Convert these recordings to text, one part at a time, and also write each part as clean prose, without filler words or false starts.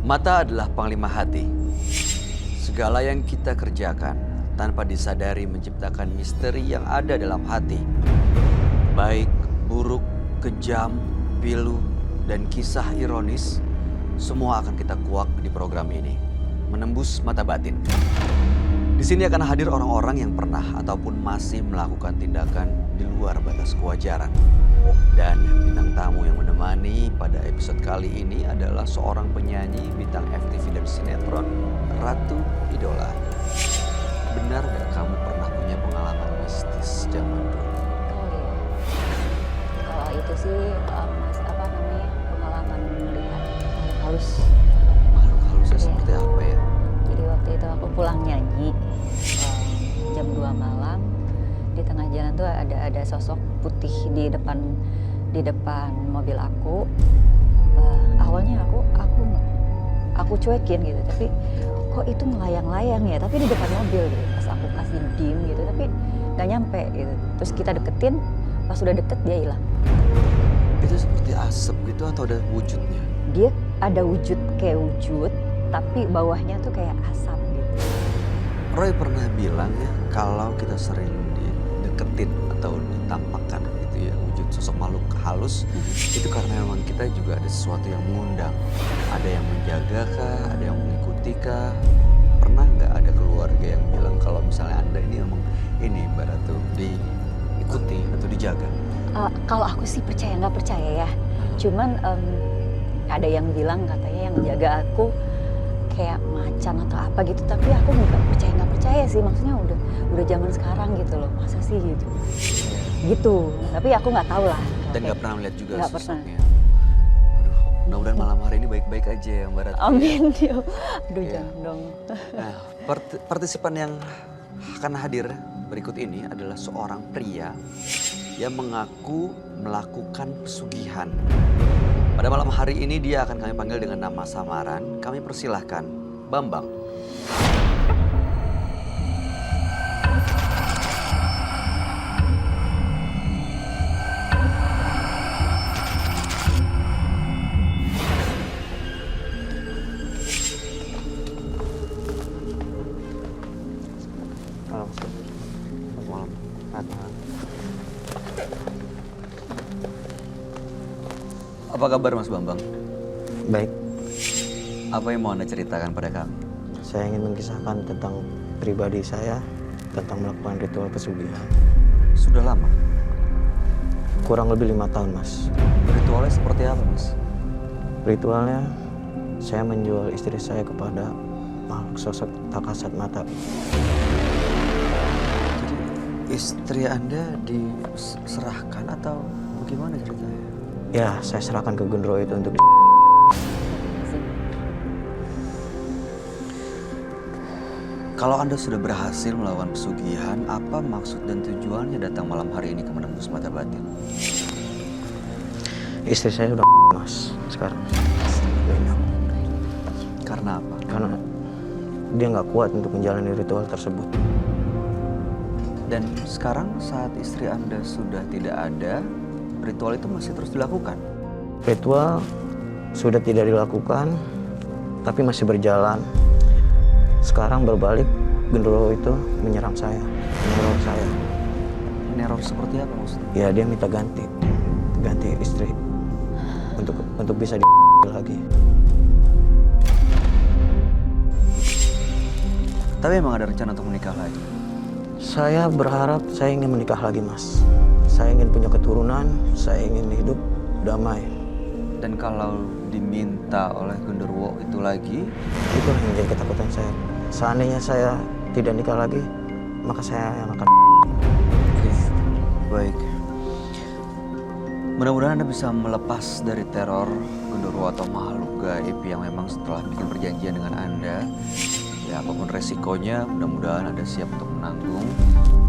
Mata adalah panglima hati. Segala yang kita kerjakan tanpa disadari menciptakan misteri yang ada dalam hati. Baik, buruk, kejam, pilu, dan kisah ironis, semua akan kita kuak di program ini. Menembus mata batin. Di sini akan hadir orang-orang yang pernah ataupun masih melakukan tindakan di luar batas kewajaran. Dan bintang tamu yang menemani pada episode kali ini adalah seorang penyanyi bintang FTV dan sinetron, Ratu Idola. Benar gak kamu pernah punya pengalaman mistis zaman dulu? Oh iya. Kalau itu sih pengalaman melihat makhluk halus. Makhluk halusnya Iya. seperti apa ya? Jadi waktu itu aku pulang nyanyi jam 2 malam, di tengah jalan tuh ada sosok putih di depan mobil aku. Awalnya aku cuekin gitu, tapi kok itu melayang-layang ya, tapi di depan mobil gitu. Pas aku kasih dim gitu, tapi nggak nyampe gitu. Terus kita deketin, pas sudah deket dia hilang. Itu seperti asap gitu atau ada wujudnya? Dia ada kayak wujud, tapi bawahnya tuh kayak asap gitu. Roy pernah bilang ya, kalau kita sering dideketin atau ditampakkan gitu ya, wujud sosok makhluk halus, itu karena memang kita juga ada sesuatu yang mengundang. Ada yang menjaga kah, ada yang mengikuti kah? Pernah nggak ada keluarga yang bilang kalau misalnya Anda ini memang ini ibarat tuh diikuti atau dijaga? Kalau aku sih percaya nggak percaya ya. Cuman ada yang bilang katanya yang jaga aku kayak macan atau apa gitu, tapi aku nggak percaya sih, maksudnya udah zaman sekarang gitu loh, masa sih gitu gitu, tapi aku nggak tahu lah. Dan nggak pernah melihat juga Nggak sosoknya. Aduh, mudah-mudahan malam hari ini baik-baik aja ya Mbak Ratu. Amin. Aduh, Iya. jangan dong. Nah, partisipan yang akan hadir berikut ini adalah seorang pria yang mengaku melakukan pesugihan. Pada malam hari ini dia akan kami panggil dengan nama samaran. Kami persilahkan Bambang. Apa kabar Mas Bambang? Baik, Apa yang mau Anda ceritakan pada kami? saya ingin mengisahkan tentang pribadi saya tentang melakukan ritual pesugihan. Sudah lama? Kurang lebih 5 tahun, Mas. Ritualnya seperti apa Mas? Ritualnya, saya menjual istri saya kepada makhluk sosok tak kasat mata. Jadi istri Anda diserahkan atau bagaimana ceritanya? Ya, saya serahkan ke Gendro itu untuk Kalau Anda sudah berhasil melakukan pesugihan, apa maksud dan tujuannya datang malam hari ini ke menembus mata batin? istri saya udah Mas sekarang. Karena apa? Karena dia nggak kuat untuk menjalani ritual tersebut. Dan sekarang saat istri Anda sudah tidak ada, ritual itu masih terus dilakukan? Ritual sudah tidak dilakukan, tapi masih berjalan. Sekarang berbalik, Gendro itu menyerang saya, meneror saya. Neror seperti apa maksudnya? Ya, dia minta ganti istri untuk bisa lagi. Tapi emang ada rencana untuk menikah lagi? Saya berharap saya ingin menikah lagi, Mas. Saya ingin punya keturunan, saya ingin hidup damai. Dan kalau diminta oleh Genderuwo itu lagi, Itu yang menjadi ketakutan saya. Seandainya saya tidak nikah lagi, maka saya yang akan. baik. Mudah-mudahan Anda bisa melepas dari teror Genderuwo atau makhluk gaib yang memang setelah bikin perjanjian dengan Anda, ya apapun resikonya, mudah-mudahan Anda siap untuk menanggung.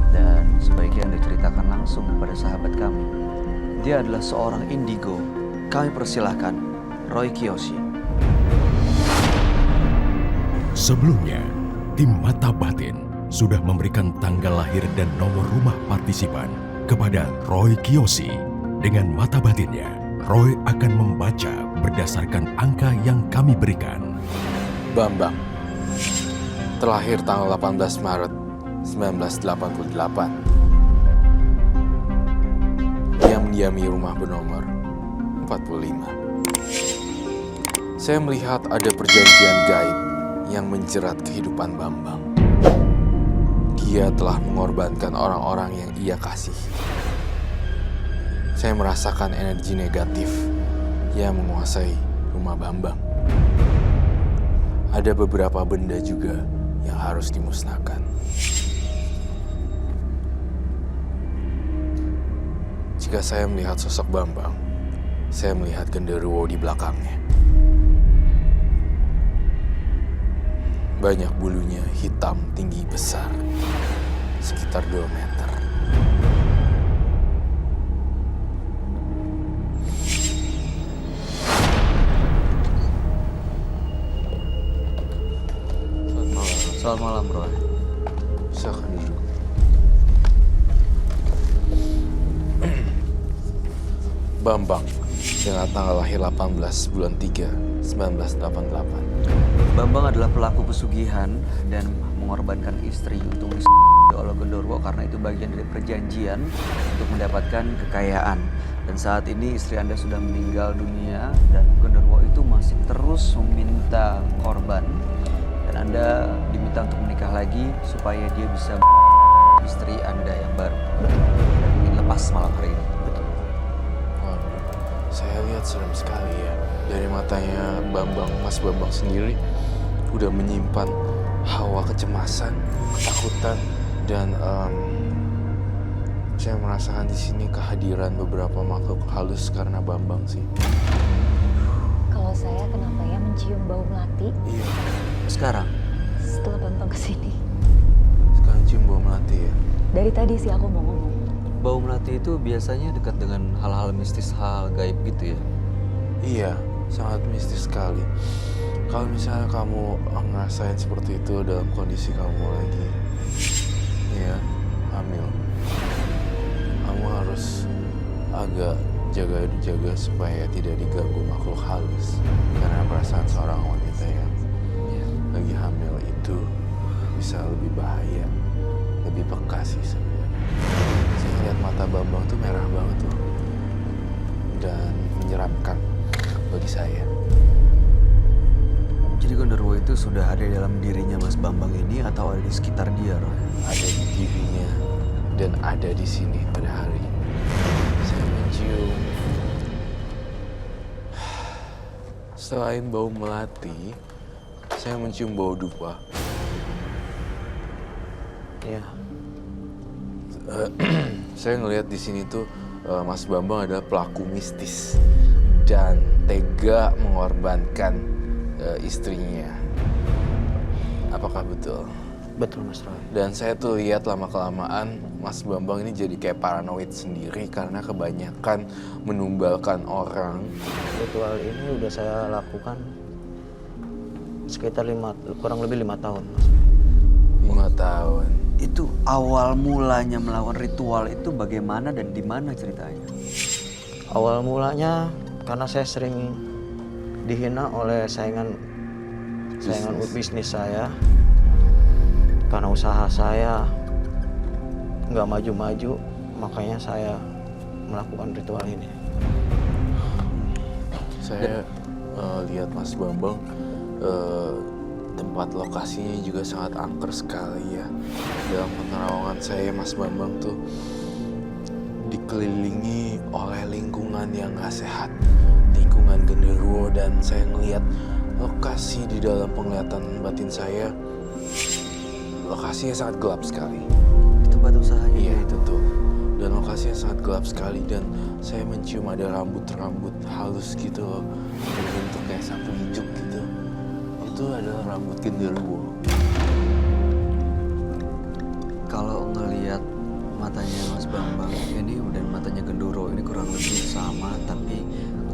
Dan sebaiknya Anda ceritakan langsung kepada sahabat kami. Dia adalah seorang indigo. Kami persilahkan Roy Kiyoshi. Sebelumnya, tim Mata Batin sudah memberikan tanggal lahir dan nomor rumah partisipan kepada Roy Kiyoshi. Dengan mata batinnya, Roy akan membaca berdasarkan angka yang kami berikan. Bambang, terlahir tanggal 18 Maret 1988. Dia mendiami rumah bernomor 45. Saya melihat ada perjanjian gaib yang menjerat kehidupan Bambang. Dia telah mengorbankan orang-orang yang ia kasih. Saya merasakan energi negatif yang menguasai rumah Bambang. Ada beberapa benda juga yang harus dimusnahkan. Jika saya melihat sosok Bambang, saya melihat genderuwo di belakangnya. Banyak bulunya hitam tinggi besar, sekitar 2 meter. Selamat malam, Bro. Silakan duduk. Bambang, dengan tanggal lahir 18 bulan 3, 1988. Bambang adalah pelaku pesugihan dan mengorbankan istri untuk oleh Genderuwo karena itu bagian dari perjanjian untuk mendapatkan kekayaan. Dan saat ini istri Anda sudah meninggal dunia dan Genderuwo itu masih terus meminta korban. Dan Anda diminta untuk menikah lagi supaya dia bisa istri Anda yang baru. Dan ingin lepas malam hari ini. Waduh, saya lihat serem sekali ya. Dari matanya Bambang, Mas Bambang sendiri udah menyimpan hawa kecemasan, ketakutan, dan saya merasakan di sini kehadiran beberapa makhluk halus karena Bambang sih. Kalau saya kenapa ya mencium bau melati Iya, Sekarang, setelah Bambang kesini? sekarang cium bau melati ya. Dari tadi sih aku mau ngomong. bau melati itu biasanya dekat dengan hal-hal mistis, hal gaib gitu ya? Iya, sangat mistis sekali. Kalau misalnya kamu ngerasain seperti itu dalam kondisi kamu lagi, ya, hamil, kamu harus agak jaga supaya tidak diganggu makhluk halus. Karena perasaan seorang wanita yang lagi hamil itu bisa lebih bahaya, lebih peka sih sebenarnya. Saya lihat mata Bambang tuh merah banget tuh dan menyeramkan bagi saya. Jadi Genderuwo itu sudah ada di dalam dirinya Mas Bambang ini atau ada di sekitar dia, Roy? Ada di dirinya dan ada di sini pada hari ini. Saya mencium. Selain bau melati, saya mencium bau dupa. Iya. Saya ngelihat di sini tuh Mas Bambang adalah pelaku mistis dan tega mengorbankan istrinya. Apakah betul? Betul, Mas Roy. Dan saya tuh lihat lama-kelamaan Mas Bambang ini jadi kayak paranoid sendiri karena kebanyakan menumbalkan orang. Ritual ini udah saya lakukan sekitar kurang lebih 5 tahun, Mas. 5 tahun. Itu awal mulanya melakukan ritual itu bagaimana dan di mana ceritanya? Awal mulanya karena saya sering dihina oleh saingan bisnis saya. Karena usaha saya nggak maju-maju, makanya saya melakukan ritual ini. Saya lihat Mas Bambang tempat lokasinya juga sangat angker sekali ya. Dalam penerawangan saya Mas Bambang tuh dikelilingi oleh lingkungan yang gak sehat, lingkungan genderuwo, dan saya ngelihat lokasi di dalam penglihatan batin saya, lokasinya sangat gelap sekali. Di tempat usahanya? Iya itu tuh. Dan lokasinya sangat gelap sekali dan saya mencium ada rambut-rambut halus gitu loh, berbentuk kayak sapu ijuk gitu. Itu adalah rambut genderuwo. Kalau ngelihat matanya Mas Bambang ini dan matanya Genderuwo ini kurang lebih sama, tapi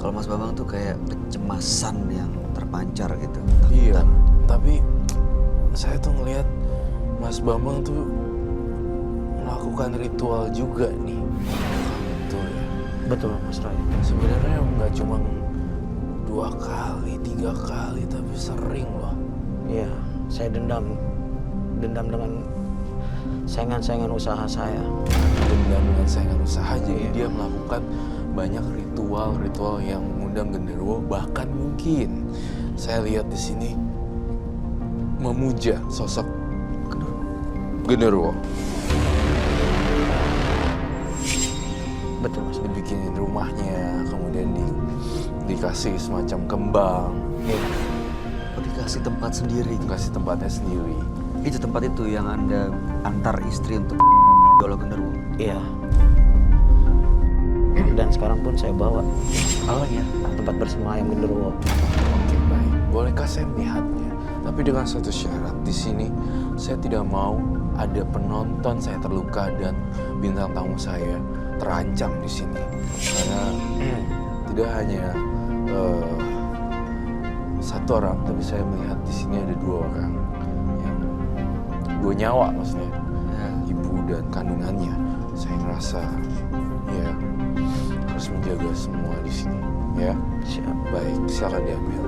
kalau Mas Bambang tuh kayak kecemasan yang terpancar gitu. Iya, Takutan. tapi saya tuh ngelihat Mas Bambang tuh melakukan ritual juga nih. Betul ya. Betul, Mas Roy. Sebenarnya nggak cuma 2 kali, 3 kali, tapi sering loh. Iya, saya dendam dengan saingan-saingan usaha saya. Dendam dengan saingan usaha, jadi dia melakukan banyak ritual-ritual yang mengundang genderuwo, bahkan mungkin saya lihat di sini memuja sosok genderuwo. Betul Mas. Dibikinin rumahnya, kemudian dikasih semacam kembang, Oh, dikasih tempat sendiri. dikasih tempatnya sendiri. Itu tempat itu yang Anda antar istri untuk Dolo genderuwo. Iya. Dan sekarang pun saya bawa Oh ya. tempat bersemayam genderuwo. Oke, baik. Bolehkah saya melihatnya? Tapi dengan satu syarat. Di sini saya tidak mau ada penonton saya terluka dan bintang tamu saya terancam di sini. Karena tidak hanya satu orang, tapi saya melihat di sini ada dua orang yang dua nyawa maksudnya, Ya. ibu dan kandungannya. Saya ngerasa ya harus menjaga semua di sini. Ya, Siap. baik, silakan diambil.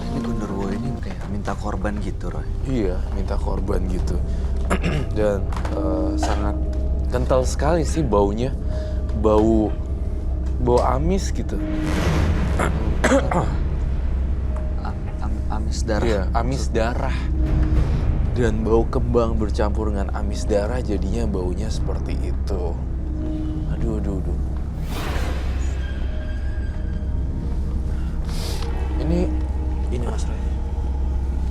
Ini genderuwo ini kayak minta korban gitu, Roy. Iya, minta korban gitu. Dan sangat kental sekali sih baunya. Bau amis gitu. Amis darah. Iya, amis darah. Dan bau kembang bercampur dengan amis darah, jadinya baunya seperti itu. Aduh. Ini Mas Roy.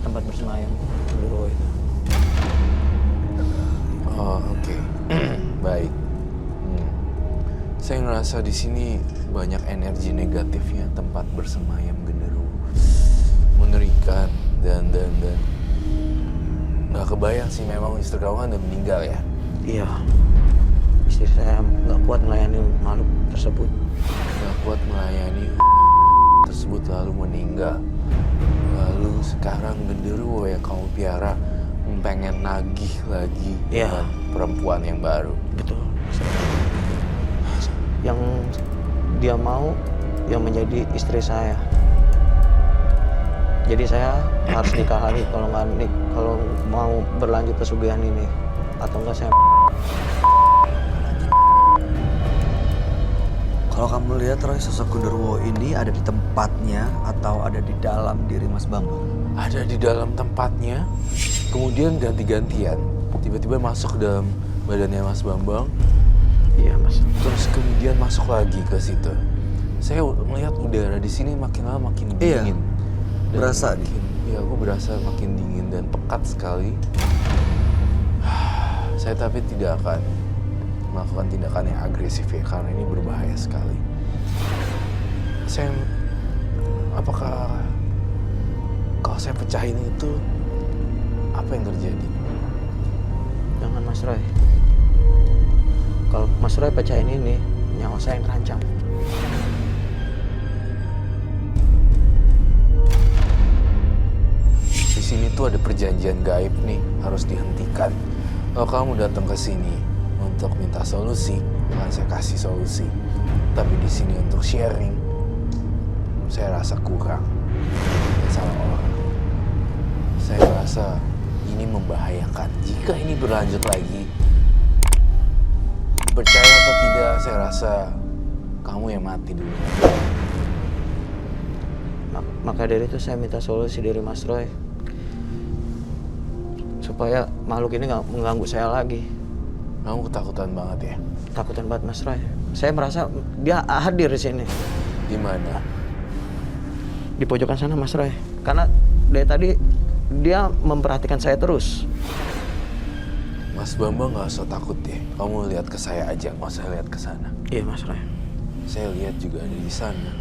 Tempat bersemayam genderuwo itu. Oh, oke. Baik. Saya ngerasa di sini banyak energi negatifnya tempat bersemayam genderuwo. Mengerikan dan nggak kebayang sih, memang istri kamu kan udah meninggal ya. Iya. Istri saya nggak kuat melayani makhluk tersebut. Nggak kuat melayani tersebut lalu meninggal. Lalu sekarang genderuwo yang kamu piara pengen nagih lagi Iya. dengan perempuan yang baru. Betul. Yang dia mau yang menjadi istri saya. Jadi saya harus nikah lagi kalau mau berlanjut pesugihan ini, atau enggak saya. Kalau kamu lihat, Roy, sosok genderuwo ini ada di tempatnya atau ada di dalam diri Mas Bambang? Ada di dalam tempatnya, kemudian ganti-gantian. Tiba-tiba masuk ke dalam badannya Mas Bambang, Iya Mas. terus kemudian masuk lagi ke situ. Saya melihat udara di sini makin lama makin Iya, dingin. Dan berasa makin, ya aku berasa makin dingin dan pekat sekali. Saya tapi tidak akan melakukan tindakan yang agresif ya, karena ini berbahaya sekali. Apakah kalau saya pecahin itu, apa yang terjadi? Jangan Mas Roy. Kalau Mas Roy pecahin ini, nyawa saya yang terancam. Di sini tuh ada perjanjian gaib nih, harus dihentikan. Kalau kamu datang ke sini untuk minta solusi, akan saya kasih solusi. Tapi di sini untuk sharing, saya rasa kurang. Dan salah orang. Saya rasa ini membahayakan. Jika ini berlanjut lagi, percaya atau tidak, saya rasa kamu yang mati dulu. Maka dari itu saya minta solusi dari Mas Roy, supaya makhluk ini nggak mengganggu saya lagi. Kamu ketakutan banget ya? Takutan banget Mas Roy. Saya merasa dia hadir di sini, Di mana? di pojokan sana Mas Roy. Karena dari tadi dia memperhatikan saya terus. Mas Bambang nggak usah takut deh. Kamu lihat ke saya aja, nggak usah lihat ke sana. Iya Mas Roy. Saya lihat juga ada di sana,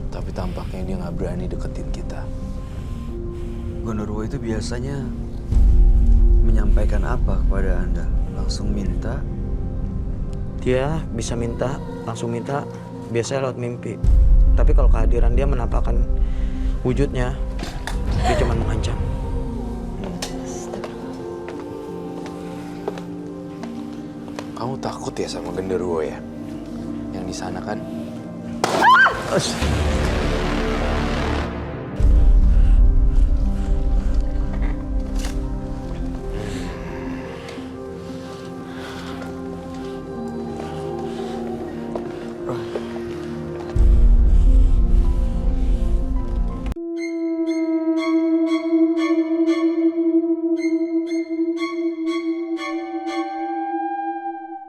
tapi tampaknya dia nggak berani deketin kita. Genderuwo itu biasanya menyampaikan apa kepada Anda? Langsung minta? Dia bisa minta, langsung minta, biasanya lewat mimpi. Tapi kalau kehadiran dia menampakkan wujudnya, dia cuma mengancam. Kamu takut ya sama genderuwo ya? Yang di sana kan? As-